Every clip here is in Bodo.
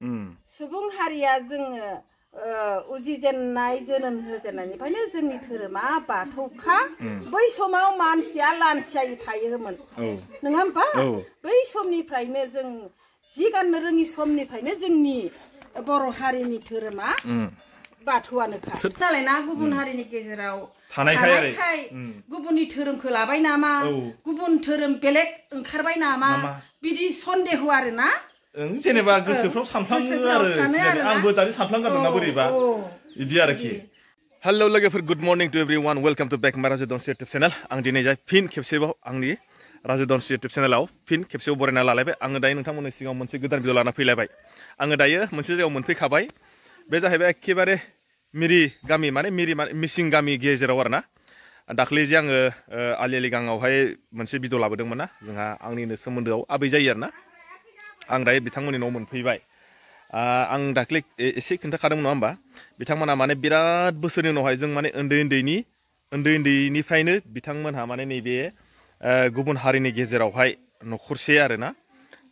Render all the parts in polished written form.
सुबुं हारिया जोङो उजिजेननाय जोनोम होजेननायनिफ्रायनो जोंनि धोरोमा बाथौखा बै समाव मानसिया लानसियायै थायोमोन नङा होमबा बै समनिफ्रायनो जों जि गाननो रोङि समनिफ्रायनो जोंनि बर' हारिनि धोरोमा बाथौआनोखा जालायना गुबुन हारिनि गेजेराव थानायखाय गुबुननि धोरोमखौ लाबाय नामा गुबुन धोरोम बेलेग ओंखारबाय नामा बिदि सन्देह आरोना जेनेबा गोसोफ्राव सानफ्लाङो आरो आंबो दानि सानफ्लांगारदों ना बोरैबा बिदि आरोखि हेलो लोगोफोर good morning to everyone welcome to back my Raju दंस YouTube channel आं दिनै जाय फिन खेबसेबाव आंनि राजु दंस यूट्यूब चैनलाव फिन खेबसेबाव बरायना लालायबाय आङो दायो नोंथांमोननि सिगाङाव मोनसे गोदान भिडिअ लाना फैलायबाय आङो दायो मोनसे जायगायाव मोनफैखाबाय बे जाहैबाय एखेबारे मिरि गामि माने मिसिं गामि गेजेराव आरोना दाख्लै जे आङो आलि गाङावहाय मोनसे भिडिअ लाबोदोंमोन ना जोंहा आंनिनो सोमोन्दोआव आबै जायो आरोना आं दायो बिथांमोननि न'आव मोनफैबाय आं दाख्लै एसे खिन्थाखादोंमोन नङा होमबा बिथांमोना माने बिराद बोसोरनि उनावहाय जों माने उन्दैनिफ्रायनो बिथांमोनहा माने नैबे गुबुन हारिनि गेजेरावहाय न'खरसे आरोना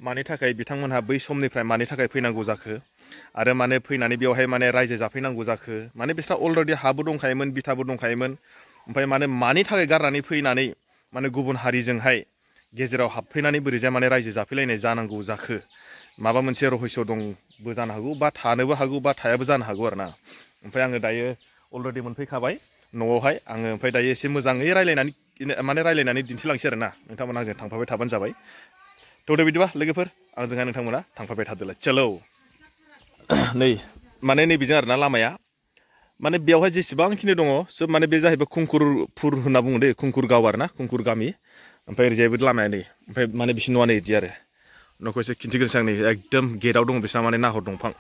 मानि थाखाय बिथांमोनहा बै समनिफ्राय मानि थाखाय फैनांगौ जाखो आरो माने फैनानै बेवहाय माने रायजो जाफैनांगौ जाखो माने बिस्रा अलरेडि हाबो दंखायोमोन बिथाबो दंखायोमोन ओमफ्राय माने मानि थाखाय गारनानै फैनानै माने गुबुन हारिजोंहाय गेजेराव हाबफैनानै बोरैजाय माने रायजो जाफैलायनाय जानांगौ जाखो माबा मोनसे रहस्य दंबो जानो हागौ बा थानोबो हागौ बा थायाबो जानो हागौ आरोना ओमफ्राय आङो दायो अलरेडि मोनफैखाबाय न'आवहाय आङो ओमफ्राय दायो एसे मोजाङै रायलायनानै दिन्थिलांसै आरोना नोंथांमोना आंजों थांफाबाय थाबानो जाबाय थौदो बिदिबा लोगोफोर आंजोंहाय नोंथांमोना थांफाबाय थादोलाय चलो नै माने नैबेजों आरोना लामाया माने बेवहाय जेसेबांखिनि दङ सोब माने बे जाहैबाय खुंखुरपुर होनना बुङो दे खुंखुर गाव आरोना खुंखुर गामि ओमफ्राय ओरैजायबो लामाया नै ओमफ्राय माने बिसिनि न'आ नै बिदि आरो न'खौ एसे खिन्थिग्रोनोसै आं नै एकदम गेटआव दङ बिसिना माने नाहर दंफां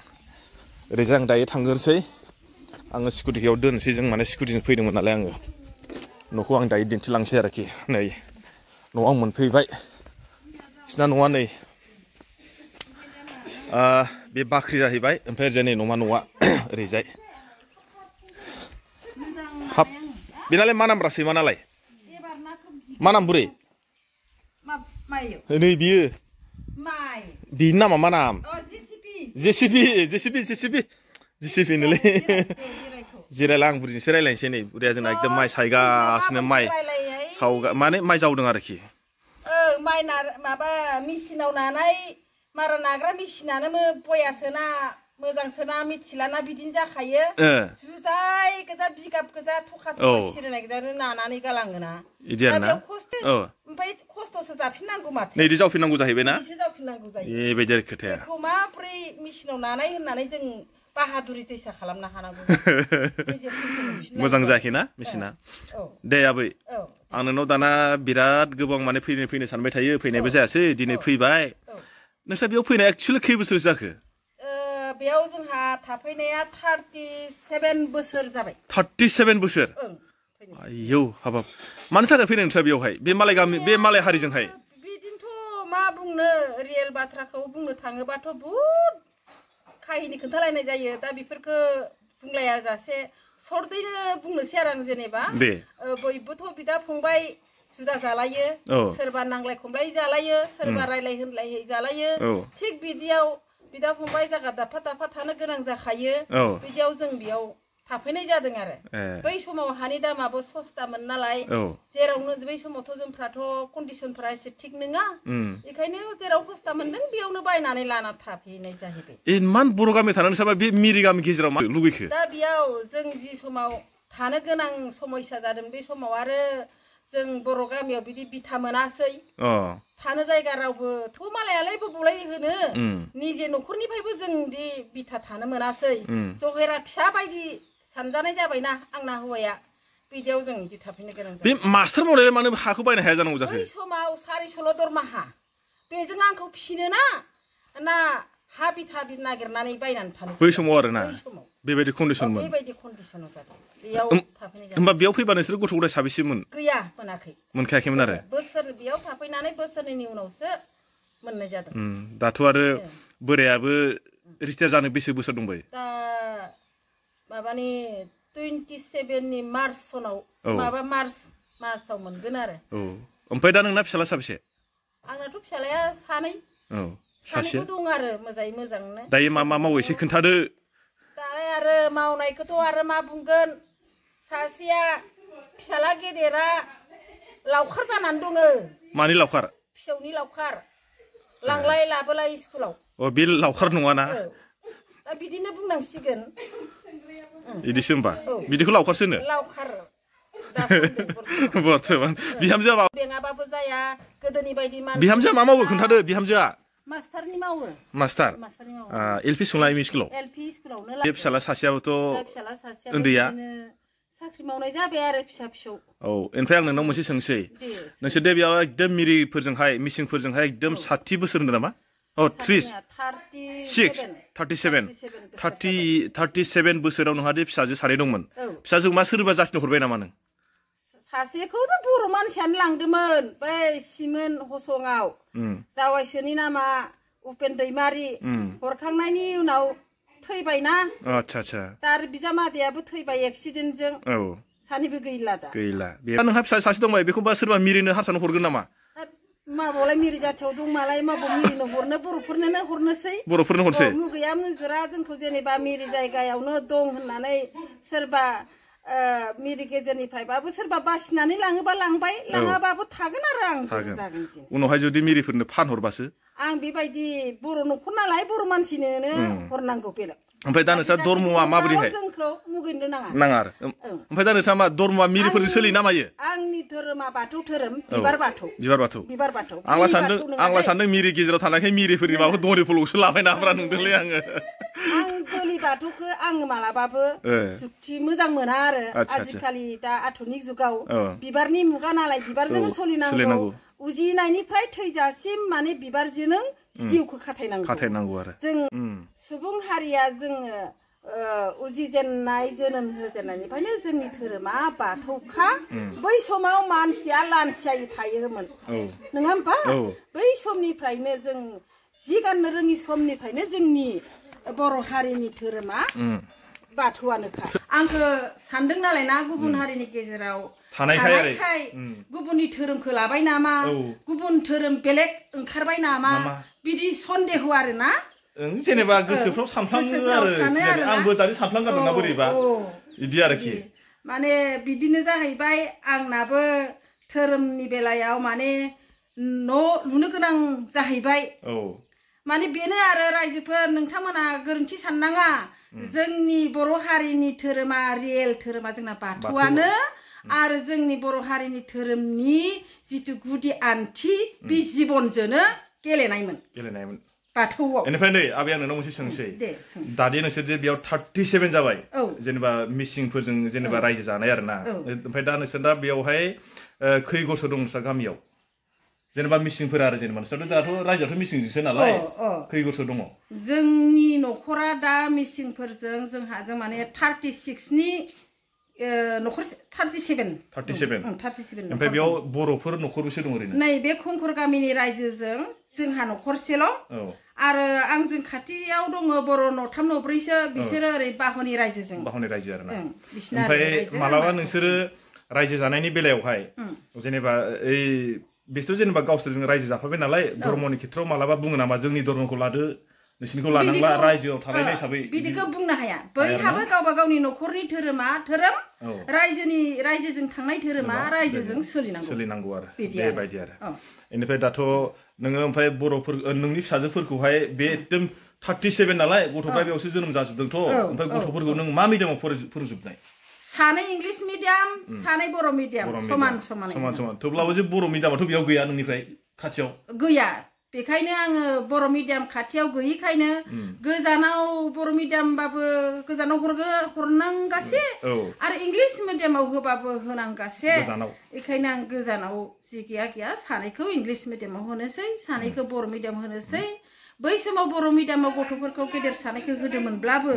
ओरैजाय आं दायो थांग्रोनोसै आङो स्कुटियाव दोनसै जों माने स्कुटिजों फैदोंमोन नालाय आङो न'खौ आं दायो दिन्थिलांसै आरोखि नै न'आव आं मोनफैबाय बिसिना न'आ नै बे बाख्रि जाहैबाय ओमफ्राय ओरैजाय नै न'आ ओरैजाय हाब बेनालाय मा नामब्रा सैमा नालाय मा नाम बुरै नै बियो बिनि नामा मा नाम जेसिपि नोलै जिरायला आं बुरिजोंसो रायलायनोसै नै बुरिया जोंना एकदम माइ सायगासिनो माने माइ जावदों आरोखि माइ माबा मेचिनाव नानाय मारा नाग्रा मेचिनानो बयासोना मोजांसोना मिथिलाना बिदिनो जाखायो जुजाय गोजा बिगाब गोजा थखा सिरिनाय गोजा नानानै गालाङोना बिदि आरोना ओमफ्राय खस्थ'सो जाफिननांगौ माथो नै जावफिननांगौ जाहैबाय ना जावफिननांगौ जायो बेबायदि आरो खोथाया बेखौ माब्रै मेचिनाव नानाय होननानै जों बाहादुरि जैसा खालामनो हानांगौ मोजां जायाखैना मेचिना दे आबै आं नोंनाव दाना बिराद गोबां माने फैनो सानबाय थायो फैनायबो जायासै दिनै फैबाय नोंस्रा बेयाव फैनाया एक्सुवेलि खै बोसोर जाखो बेयाव जोंहा थाफैनाया 37 बोसोर जाबाय 37 बोसोर आयौ हाबाब मानि थाखाय फैनाय नोंस्रा बेयावहाय बे मालाय गामि बे मालाय हारिजोंहाय बिदिनोथ' मा बुंनो रियेल बाथ्राखौ बुंनो थाङोबाथ' बहुद काहिनि खोन्थालायनाय जायो दा बेफोरखौ बुंलाया जासे सर्टैनो बुंनोसै आरो आं जेनेबा बयबोथ' बिदा फंबाय जुदा जालायो सोरबा नांलाय खमलाय जालायो सोरबा रायलाय होनलाय जालायो थिग बिदियाव बिदा फंबाय जागा दाफा थानो गोनां जाखायो बिदियाव जों बेयाव थाफैनाय जादों आरो बै समाव हानि दामाबो सस्तामोन नालाय जेरावनो बै समावथ' जोंफ्राथ' कन्डिसनफोरा एसे थिग नङा बेखायनो जेराव सस्ता मोनदों बेयावनो बायनानै लाना थाफैनाय जाहैबाय इमान बर' गामि थानानै साबा बे मिरि गामि गेजेराव मा लुगैखो दा बेयाव जों जि समाव थानो गोनां समस्या जादों बे समाव आरो जों बर' गामियाव बिदि बिथा मोनासै थानो जायगा रावबोथ' मालायालाय बबेलाय होनो निजे न'खरनिफ्रायबो जों दि बिथा थानो मोनासै जहेरा फिसा बायदि सानजानाय जाबायना आंना हौवाया बिदियाव जों बिदि थाफैनो गोनां जाबाय बे मास्टार मावनाय मानो हाखौ बायनो हाया जानांगौ जाखो बै समाव 400 दरमाहा बेजों आंखौ फिसिनो ना हा बिथा नागिरनानै बायनानै थानो बै समाव आरोना बेबायदि कन्डिसनमोन बेबायदि कन्डिसनाव जादों बेयाव थाफैनाय जादों होमबा बेयाव फैबा नोंसोर गथ' गथाय साबेसेमोन गैया मोनखायाखैमोन आरो बोसोर बेयाव थाफैनानै बोसोरनैनि उनावसो मोननाय जादों दाथ' आरो बोरायाबो रिटायार जानो बेसे बोसोर दंबाय दा माबानि 27 नि मार्च सनाव माबा मार्चआव मोनगोन आरो ओमफ्राय दा नोंना फिसाला साबेसे आंनाथ' फिसालाया सानै सानैबो दं आरो मोजाङै मोजांनो दायो मा मावो एसे खोन्थादो दालाय आरो मावनायखौथ' आरो मा बुंगोन सासेया फिसाला गेदेरा लावखार जानानै दङ मानि लावखार फिसौनि लावखार लांलाय लाबोलाय स्कुलाव अ बे लावखार नङाना दा बिदिनो बुंनांसिगोन बिदिसो होमबा बिदिखौ लावखारसो होनो लावखार बर्थमान बिहामजोआ बेङाबाबो जाया गोदोनि बायदि बिहामजोआ मा मावो खोन्थादो बिहामजोआ मास्टारनि मावो मास्टार एलपि स्कुला एमइ स्कुलाव एलपि स्कुलावनो बे फिसाला सासेयाबोथ' फिसाला सासेया उन्दैया साख्रि मावनाय जाबाय आरो फिसा फिसौ औ ओमफ्राय आं नोंनाव मोनसे सोंसै नोंसोर दे बेयाव एकदम मिरिफोरजोंहाय मिसिंफोरजोंहाय एकदम 60 बोसोर होनदों नामा अ 37 बोसोराव नोंहा दे फिसाजो सानै दंमोन फिसाजो मा सोरबा जासिनो हरबाय नामा नों सासेखौथ' बर' मानसियानो लांदोंमोन बै सिमोन हसङाव जावायसोनि नामा उपेन दैमारि हरखांनायनि उनाव थैबायना आच्छा आच्छा दा आरो बिजामादैयाबो थैबाय एक्सिडेन्टजों औ सानैबो गैला दा गैला नोंहा फिसा सासे दंबाय बेखौबा सोरबा मिरिनो हारसानो हरगोन नामा माबावलाय मिरि जाथियाव दं मालाय माबाव मिरिनो हरनो बर'फोरनो हरनोसै मुगैया मुजुरा जोंखौ जेनेबा मिरि जायगायावनो दं होननानै सोरबा मिरि गेजेरनिफ्रायबाबो सोरबा बासिनानै लाङोबा लांबाय लाङाबाबो थागोन आरो आं जागोन उनावहाय जुदि मिरिफोरनो फानहरबासो आं बेबायदि बर' न'खर नालाय बर' मानसिनोनो हरनांगौ बेलेग ओमफ्राय दा नोंस्रा धर्मआ माबोरैहाय जोंखौ मुगैनो नाङा आरो ओमफ्राय दा नोंस्रा मा धर्मआ मिरिफोरजों सोलियो ना मायो आंनि धोरोमा बाथौ धोरोम बिबार बाथौ आंला सानदों मिरि गेजेराव थानायखाय मिरिफोरनि माबाखौ दरि फल'सो लाबायनाफ्रा नंदोंलै आङो आं बोलि बाथौखौ आङो मालाबाबो जुक्ति मोजां मोना आरो आजिखालि दा आधुनिक जुगाव बिबारनि मुगा नालाय बिबारजोंनो सोलिनांगौ उजिनायनिफ्राय थैजासिम माने बिबारजोंनो जिउखौ खाथायनांगौ आरो जों सुबुं हारिया जोङो उजिजेननाय जोनोम होजेननायनिफ्रायनो जोंनि धोरोमा बाथौखा बै समाव मानसिया लानसियायै थायोमोन नङा होमबा बै समनिफ्रायनो जों जि गाननो रोङि समनिफ्रायनो जोंनि बर' हारिनि धोरोमा बाथौआनोखा आंखौ सानदों नालाय ना गुबुन हारिनि गेजेराव थानायखाय गुबुननि धोरोमखौ लाबाय नामा गुबुन धोरोम बेलेग ओंखारबाय नामा बिदि सन्देह आरो ना जेनेबा गोसोफ्राव सानफ्लाङो आरो आंबो दानि सानफ्लांगारदों ना बोरैबा बिदि आरोखि माने बिदिनो जाहैबाय आंनाबो धोरोमनि बेलायाव माने न' लुनो गोनां जाहैबाय माने बेनो आरो रायजोफोर नोंथांमोना गोरोन्थि साननाङा जोंनि बर' हारिनि धोरोमा रियेल धोरोमा जोंना बाथौआनो आरो जोंनि बर' हारिनि धोरोमनि जिथु गुदि आन्थि बे जिबनजोंनो गेलेनायमोन बाथौआव बेनिफ्राय नै आबै आं नोंनाव मोनसे सोंसै दादि नोंसोर जे बेयाव 37 जाबाय जेनेबा मिसिंफोरजों जेनेबा रायजो जानाय आरोना ओमफ्राय दा नोंसोर दा बेयावहाय खै गसर दं नोंस्रा गामियाव जेनेबा मिसिंफोर आरो जेनेबा नोंस्राथ' दाथ' रायजोआथ' मिसिंजोंसो नालाय खै गसर दङ जोंनि न'खरा दा मिसिंफोरजों जोंहाजों माने 36नि न'खर 37 ओमफ्राय बेयाव बर'फोर न'खरबेसे दं ओरैनो नै बे खंखर गामिनि रायजोजों जोंहा न'खरसेल' आरो आंजों खाथियाव दङ बर' न'थाम न'ब्रैसो बिसोरो ओरै बाहनि रायजोजों आरोना ओमफ्राय मालाबा नोंसोरो रायजो जानायनि बेलायावहाय जेनेबा ओइ बेसथ' जेनेबा गावसोरजों रायजो जाफाबाय नालाय धर्मनि खेथ्रआव मालाबा बुङो नामा जोंनि धर्मखौ लादो नोंसिनिखौ लानांला रायजोआव थानायनाय हिसाबै बिदिखौ बुंनो हाया बयहाबो गावबा गावनि न'खरनि धोरोमा धोरोम रायजोजों थांनाय धोरोमा रायजोजों सोलिनांगौ आरो बेबायदि आरो बेनिफ्राय दाथ' नोङो ओमफ्राय बर'फोर नोंनि फिसाजोफोरखौहाय बे एकदम 37 नालाय गथ'फ्रा बेयावसो जोनोम जाजोबदोंथ' ओमफ्राय गथ'फोरखौ नों मा मिडियामाव फोरोंजोबनाय सानै इंलिश मिडियाम सानै बर' मिडियाम समान थेवब्लाबो जे बर' मिडियामाथ' बेयाव गैया नोंनिफ्राय खाथियाव गैया बेखायनो आङो बर' मिडियाम खाथियाव गैयिखायनो गोजानाव बर' मिडियामबाबो गोजानाव हरनांगासे आरो इंलिश मिडियामाव होबाबो होनांगासे बेखायनो आं गोजानाव जि गैया सानैखौ इंलिश मिडियामाव होनोसै सानैखौ बर' मिडियाम होनोसै बै समाव बर' मिडियामाव गथ'फोरखौ गेदेर सानैखौ होदोंमोनब्लाबो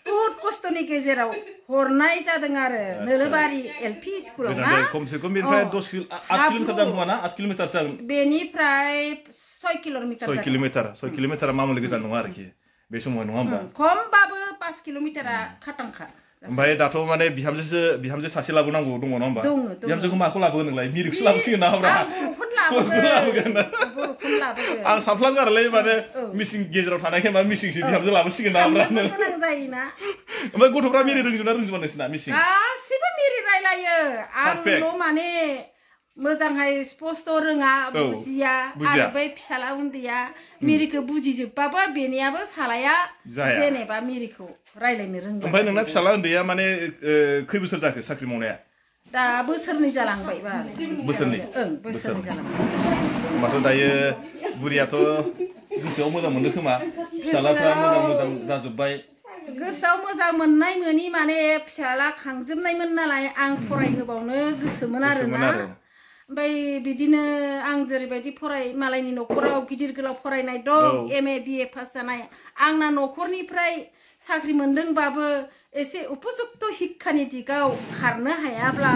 बहुत खस्थ'नि गेजेराव हरनाय जादों आरो नोलोबारि एलपि स्कुलाव ना खमसे खम बेनिफ्राय 8 किल'मिटार जागोन खोमा ना 8 किल'मिटार जागोन बेनिफ्राय 6 किल'मिटार मामुलि गोजान नङा आरोखि बे समाव नङा होमबा खमबाबो 5 किल'मिटारा खाथांखा ओमफ्राय दाथ' माने बिहामजो सासे लाबोनांगौ दङ नङा होमबा बिहामजोखौ माखौ लाबोगोन नोंलाय मिरिकसो लाबोसिगोन ना होमब्रा आं सानफ्लांगारोलै माने मिसिं गेजेराव थानायखाय मा मिसिंसो बिहामजो लाबोसिगोन ना होमब्रा ओमफ्राय गथ'फ्रा मिरि रोंजोबना रोंजोबा नोंसिना मिसिं गासिबो मिरि रायलायो आंल' माने मोजांहाय स्पष्ट रोङा बुजिया आरो बै फिसाला उन्दैया मिरिखौ बुजिजोबबाबो बेनियाबो सालाया जेनेबा मिरिखौ रायलायनो रोंला ओमफ्राय नोंना फिसाला उन्दैया माने खै बोसोर जाखो साख्रि मावनाया दा बोसोरनै जालांबाय बोसोरनै जालांबाय होमबाथ' दायो बुरियाथ' गोसोआव मोजां मोनदों खोमा फिसालाफ्रा मोजां जाजोब्बाय गोसोआव मोजां मोननाय मोनि माने फिसाला खांजोबनायमोन नालाय आं फरायहोबावनो गोसोमोन आरोना ओमफ्राय बिदिनो आं जेरैबायदि मालायनि न'खराव गिदिर गोलाव फरायनाय दं MA BA पास जानाय आंना न'खरनिफ्राय साख्रि मोनदोंबाबो एसे उपयुक्त शिक्षानि दिगाव खारनो हायाब्ला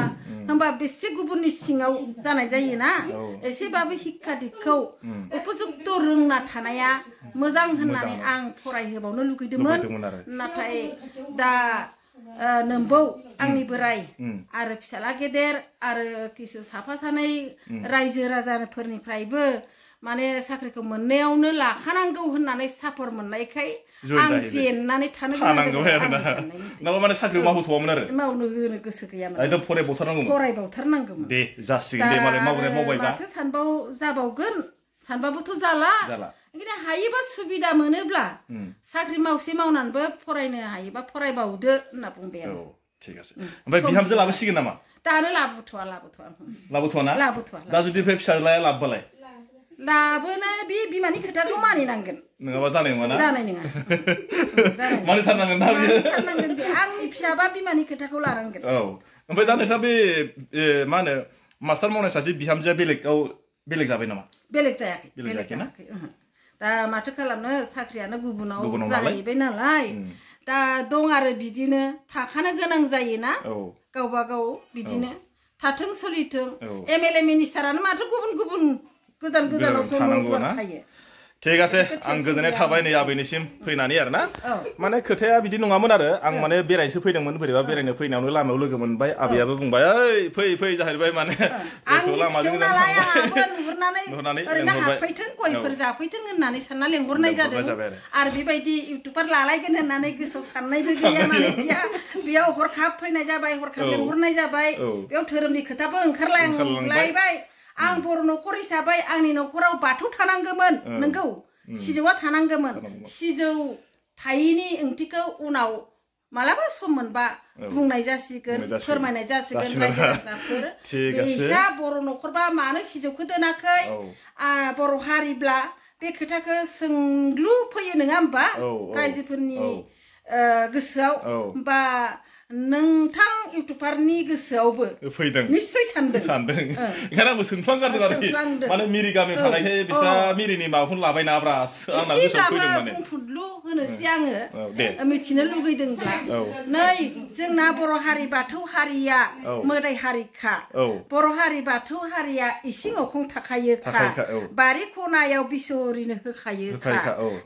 होमबा बेसे गुबुननि सिङाव जानाय जायोना एसेबाबो शिक्षा दिगखौ उपयुक्त रोंना थानाया मोजां होननानै आं फरायहोबावनो लुगैदोंमोन नाथाय दा नोंबौ आंनि बोराय आरो फिसाला गेदेर आरो किसु साफा सानै रायजो राजाफोरनिफ्रायबो माने साख्रिखौ मोननायावनो लाखानांगौ होननानै सापर मोननायखाय आं जेननानै थानो गोनां जाबाय माने साख्रि मावथ'वामोन आरो मावनो होनो गोसो गैयामोन एकदम फरायबावथारनांगौमोन दे जासिगोन दे मालाय मावबायबा माथो जाबावगोन सानबाबोथ' जाला ओंखायनो हायोबा सुबिदा मोनोब्ला साख्रि मावसे मावनानैबो फरायनो हायोबा फरायबावदो होनना बुंबाय आं ठीक আছে ओमफ्राय बिहामजो लाबोसिगोन नामा दानो लाबोथ'वा ना दा जुदि फिसाज्लाया लाबोबालाय लाबोनो बे बिमानि खोथाखौ मानिनांगोन नङाबा जानाय नङा मानिथारनांगोन बे आंनि फिसाबा बिमानि खोथाखौ लानांगोन ओमफ्राय दा नोंस्रा बे मा होनो मास्टार मावनाय सासे बिहामजोआ बेलेग जाबाय नामा बेलेग जायाखै दा माथो खालामनो साख्रियानो गुबुनाव जाहैबाय नालाय दा दं आरो बिदिनो थाखानो गोनां जायोना गावबा गाव बिदिनो थाथों सोलिथों MLA मिनिस्टारानो माथो गुबुन गोजानाव थायो ठीक আছে आं गोजोननाय थाबाय नै आबैनिसिम फैनानै आरोना माने खोथाया बिदि नङामोन आरो आं माने बेरायनोसो फैदोंमोन बोरैबा बेरायनो फैनायावनो लामायाव लोगो मोनबाय आबैयाबो बुंबाय ओइ फै जाहैबाय माने नुहुरनानै ओरैनो हाबफैथों गयफोर जाफैथों होननानै सानना लेंहरनाय जादों आरो बेबायदि इउटुबार लालायगोन होननानै गोसोआव साननायबो गैया माने बेयाव हरखाब फैनाय जाबाय हरखाब लेंहरनाय जाबाय बेयाव धोरोमनि खोथाबो ओंखारलायबाय आं बर' न'खर हिसाबै आंनि न'खराव बाथौ थानांगौमोन नंगौ सिजौआ थानांगौमोन सिजौ थायैनि ओंथिखौ उनाव मालाबा सम मोनबा बुंनाय जासिगोन फोरमायनाय जासिगोन रायजो राजाफोर बेसा बर' न'खरबा मानो सिजौखौ दोनाखै बर' हारिब्ला बे खोथाखौ सोंलु फैयो नङा होमबा रायजोफोरनि गोसोआव बा नोंथां इउटुबारनि गोसोआवबो फैदों निश्चय सानदों ओंखायनो आंबो सोंफ्लांगारदों आरो माने मिरि गामियाव थानायखाय बिसा मिरिनि माबाखौनो लाबायनाब्रा आंना गोसोआव फैदों माने बुंफुदलु होनोसै आङो मिथिनो लुगैदोंब्ला नै जोंना बर' हारि बाथौ हारिया मोदाय हारिखा बर' हारि बाथौ हारिया इसिं अखं थाखायोखा बारि खनायाव बिसहरिनो होखायोखा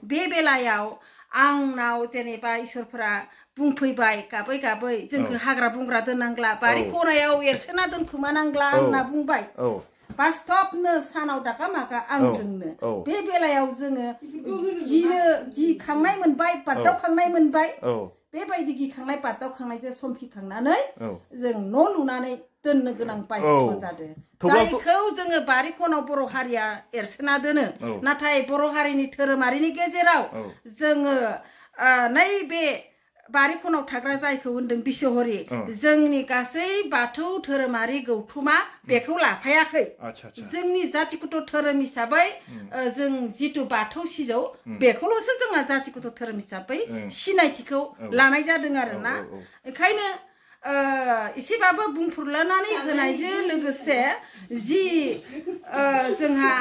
बे बेलायाव आंनाव जेनेबा इसोरफोरा बुंफैबाय गाबै जोंखौ हाग्रा बुंग्रा दोननांला बारि खनायाव एरसोना दोनखुमानांला होनना बुंबाय बास्तबनो सानाव दागा मागा आंजोंनो बे बेलायाव जोङो गिखांनाय मोनबाय बादावखांनाय मोनबाय बेबायदि गिखांनाय बादावखांनायजों समखिखांनानै जों न' लुनानै दोननो गोनां बायध' जादों जायखौ जोङो बारि खनायाव बर' हारिया एरसोना दोनो नाथाय बर' हारिनि धोरोमारिनि गेजेराव जोङो नैबे बारि खनायाव थाग्रा जायखौ होनदों बिसहरि जोंनि गासै बाथौ धोरोमारि गौथुमा बेखौ लाफायाखै जोंनि जातिगत धोरोम हिसाबै जों जिथु बाथौ सिजौ बेखौल'सो जोंहा जातिगत धोरोम हिसाबै सिनायथिखौ लानाय जादों आरोना ओंखायनो एसेबाबो बुंफुरलानानै होनायजों लोगोसे जि जोंहा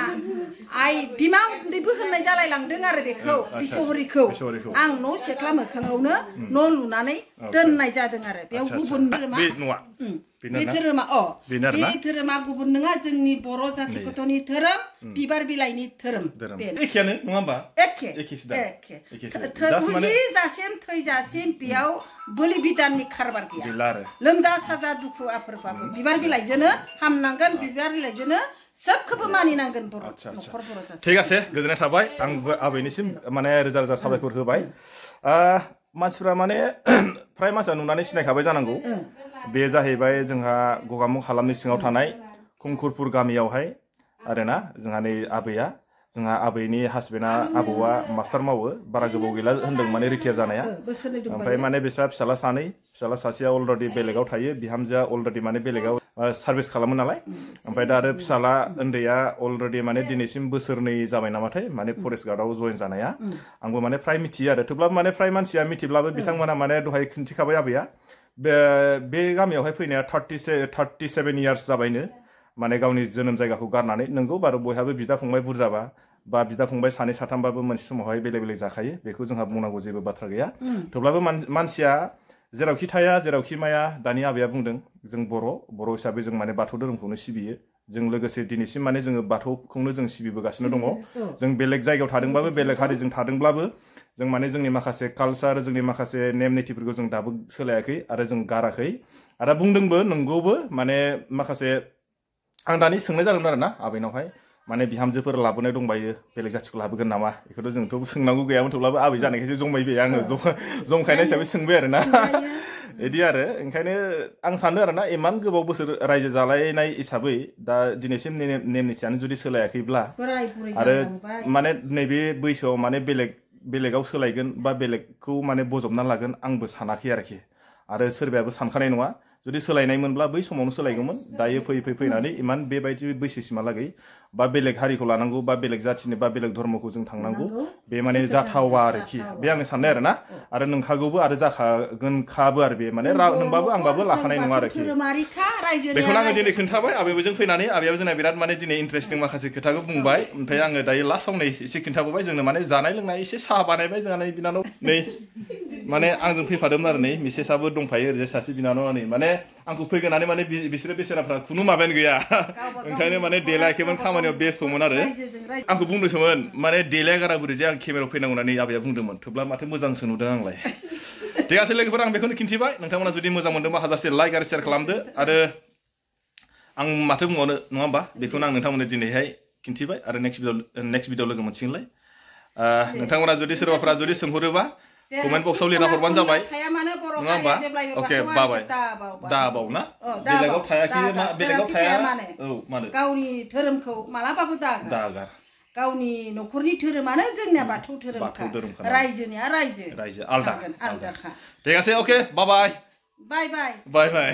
आइ बिमा उन्दैबो होननाय जालायलांदों आरो बेखौ बिसहरिखौ आं न' सेख्ला मोखाङावनो न' लुनानै दोननाय जादों आरो बेयाव गुबुन बे धोरोमा बे धोरोमा गुबुन नङा जोंनि बर' जाथि गथ'नि धोरोम बिबार बिलाइनि धोरोम एखेयानो नङा होमबा एखे बुजिजासिम थैजासिम बेयाव बोलि बिदाननि खारबार गैया लोमजा साजा दुखु आफोरबाबो बिबार बिलाइजोंनो हामनांगोन बिबार बिलाइजोंनो सबखौबो मानिनांगोन बर' न'खर बर' जाथि ठीक আছে गोजोननाय थाबाय आंबो आबैनिसिम माने रोजा रोजा साबायखर होबाय मानसिफ्रा माने फ्राय मानसिया नुनानै सिनायखाबाय जानांगौ बे जाहैबाय जोंहा गगामुग हालामनि सिङाव थानाय खुंखुरपुर गामियावहाय आरोना जोंहा नै आबैया जोंहा आबैनि हासबेन्डआ आबौआ मास्टार मावो बारा गोबाव गैला होनदों माने रिटायार जानाया ओमफ्राय माने बिस्रा फिसाला सानै फिसाला सासेया अलरेडि बेलेगाव थायो बिहामजोआ अलरेडि माने बेलेगाव सार्भिस खालामो नालाय ओमफ्राय दा आरो फिसाला उन्दैया अलरेडि माने दिनैसिम बोसोरनै जाबाय नामाथाय माने फरेस्ट गार्डआव जयेन जानाया आंबो माने फ्राय मिथियो आरो थेवब्लाबो माने फ्राय मानसिया मिथिब्लाबो बिथांमोना माने दहाय खिन्थिखाबाय आबैया बे गामियावहाय फैनाया 37 इयार्स जाबायनो माने गावनि जोनोम जायगाखौ गारनानै नंगौ बारु बयहाबो बिदा फंबाय बुरजाबा बा बिदा फंबाय सानै साथामबाबो मोनसे समावहाय बेलेग बेलेग जाखायो बेखौ जोंहा बुंनांगौ जेबो बाथ्रा गैया थेवब्लाबो मानसिया जेरावखि थाया जेरावखि माया दानि आबैया बुंदों जों बर' हिसाबै जों माने बाथौ धोरोमखौनो सिबियो जों लोगोसे दिनैसिम माने जोङो बाथौखौनो जों सिबिबोगासिनो दङ जों बेलेग जायगायाव थादोंबाबो बेलेग हारिजों थादोंब्लाबो जों माने जोंनि माखासे कालचार जोंनि माखासे नेम निथिफोरखौ जों दाबो सोलायाखै आरो जों गाराखै आरो बुंदोंबो नंगौबो माने माखासे आं दानि सोंनाय जादोंमोन आरोना आबैनावहाय माने बिहामजोफोर लाबोनाय दंबायो बेलेग जाथिखौ लाबोगोन नामा बेखौथ' जोंथ' सोंनांगौ गैयामोन थेवब्लाबो आबै जानायखायसो जमायबाय आङो जंखायनाय हिसाबै सोंबाय आरोना बिदि आरो ओंखायनो आं सानो आरोना इमान गोबाव बोसोर रायजो जालायनाय हिसाबै दा दिनैसिम नेम निथियानो जुदि सोलायाखैब्ला आरो माने नैबे बैसोआव माने बेलेगाव सोलायगोन बा बेलेगखौ माने बजबना लागोन आंबो सानाखै आरोखि आरो सोरबायाबो सानखानाय नङा जुदि सोलायनायमोनब्ला बै समावनो सोलायगौमोन दायो फैनानै इमान बेबायदि बैसोसिमहालागै बा बेलेग हारिखौ लानांगौ बा बेलेग जाथिनि बा बेलेग धर्मखौ जों थांनांगौ बे माने जाथावा आरोखि बे आंनि साननाय आरोना आरो नोंखागौबो आरो जाखागोनखाबो आरो बे माने नोंबाबो आंबाबो लाखानाय नङा आरोखि बेखौनो आङो दिनै खोन्थाबाय आबैबोजों फैनानै आबैयाबो जोंना बिराद माने दिनै इन्टारेस्टिं माखासे खोथाखौ बुंबाय ओमफ्राय आङो दायो लास्टआव नै एसे खिन्थाबावबाय जोंनो माने जानाय लोंनाय एसे साहा बानायबाय जोंहा नै बिनानाव नै माने आंजों फैफादोंमोन आरो नै मिसेसाबो दंफायो ओरैजाय सासे बिनानावा नै माने आंखौ फैगोनानै माने बिसोरो बेसेराफ्रा खुनु माबायानो गैया ओंखायनो माने देलायाखैमोन खामानियाव बेस्थ'मोन आरो आंखौ बुंदोंसोमोन माने देलायगारा बोरैजे आं केमेरायाव फैनांगौ होननानै आबैया बुंदोंमोन थेवब्ला माथो मोजांसो नुदों आंलाय ठीक আছে लोगोफोर आं बेखौनो खिन्थिबाय नोंथांमोना जुदि मोजां मोनदोंबा हाजासे लाइक आरो शेयार खालामदो आरो आं माथो बुंबावनो नङा होमबा बेखौनो आं नोंथांमोननो दिनैहाय खिन्थिबाय आरो नेक्स्ट भिडिअ लोगो मोनसिगोनलाय नोंथांमोना जुदि सोरबाफोरा जुदि सोंहरोबा कमेन्ट बक्सआव लिरना हरबानो जाबाय नङा होमबा अके बाबाय दाबाव ना बेलेगाव थायाखै मा बेलेगाव थाया औ मानो गावनि धोरोमखौ मालाबाबो दागार गावनि न'खरनि धोरोमानो जोंनिया बाथौ धोरोमखा रायजोनिया रायजो आलदाखा ठीक আছে अके बाय बाय बाय बाय